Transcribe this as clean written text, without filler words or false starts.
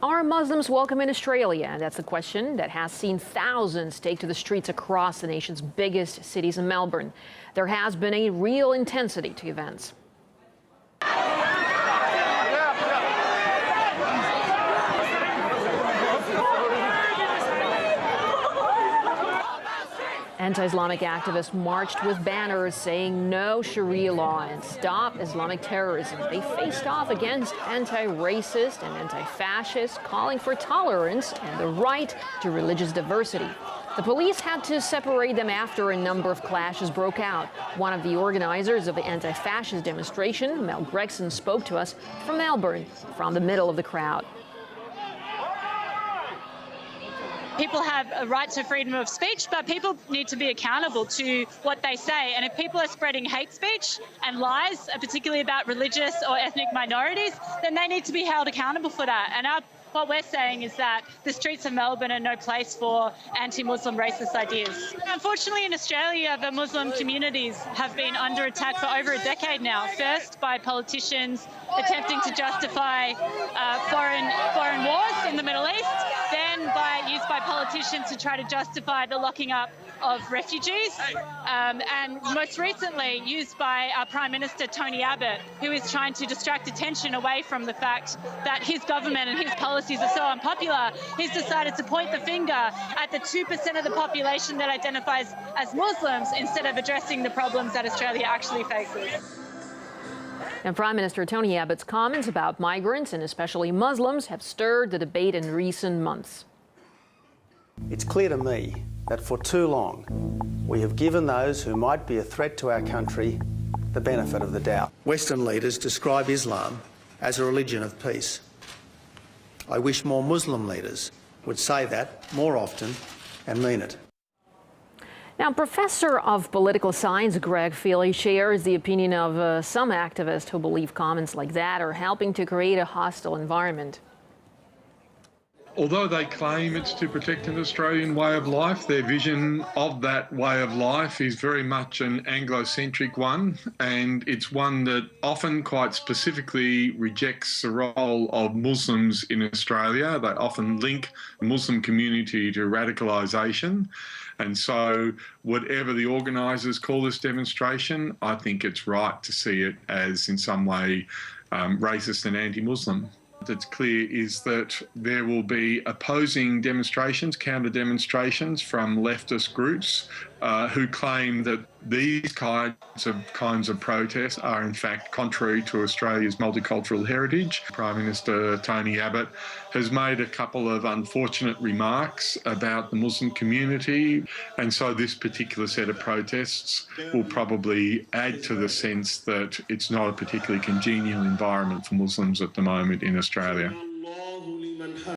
Are Muslims welcome in Australia? That's the question that has seen thousands take to the streets across the nation's biggest cities in Melbourne. There has been a real intensity to events. Anti-Islamic activists marched with banners saying no Sharia law and stop Islamic terrorism. They faced off against anti-racist and anti-fascist, calling for tolerance and the right to religious diversity. The police had to separate them after a number of clashes broke out. One of the organizers of the anti-fascist demonstration, Mel Gregson, spoke to us from Melbourne, from the middle of the crowd. People have a right to freedom of speech, but people need to be accountable to what they say. And if people are spreading hate speech and lies, particularly about religious or ethnic minorities, then they need to be held accountable for that. And what we're saying is that the streets of Melbourne are no place for anti-Muslim racist ideas. Unfortunately, in Australia, the Muslim communities have been under attack for over a decade now. First, by politicians attempting to justify foreign wars in the Middle East, then used by politicians to try to justify the locking up of refugees, and most recently used by our Prime Minister Tony Abbott, who is trying to distract attention away from the fact that his government and his policies are so unpopular. He's decided to point the finger at the 2% of the population that identifies as Muslims instead of addressing the problems that Australia actually faces. And Prime Minister Tony Abbott's comments about migrants and especially Muslims have stirred the debate in recent months. It's clear to me that for too long we have given those who might be a threat to our country the benefit of the doubt. Western leaders describe Islam as a religion of peace. I wish more Muslim leaders would say that more often and mean it. Now, Professor of Political Science Greg Feely shares the opinion of some activists who believe comments like that are helping to create a hostile environment. Although they claim it's to protect an Australian way of life, their vision of that way of life is very much an Anglo-centric one, and it's one that often quite specifically rejects the role of Muslims in Australia. They often link the Muslim community to radicalisation. And so whatever the organisers call this demonstration, I think it's right to see it as in some way racist and anti-Muslim. That's clear is that there will be opposing demonstrations, counter demonstrations from leftist groups who claim that these kinds of protests are in fact contrary to Australia's multicultural heritage. Prime Minister Tony Abbott has made a couple of unfortunate remarks about the Muslim community, and so this particular set of protests will probably add to the sense that it's not a particularly congenial environment for Muslims at the moment in Australia.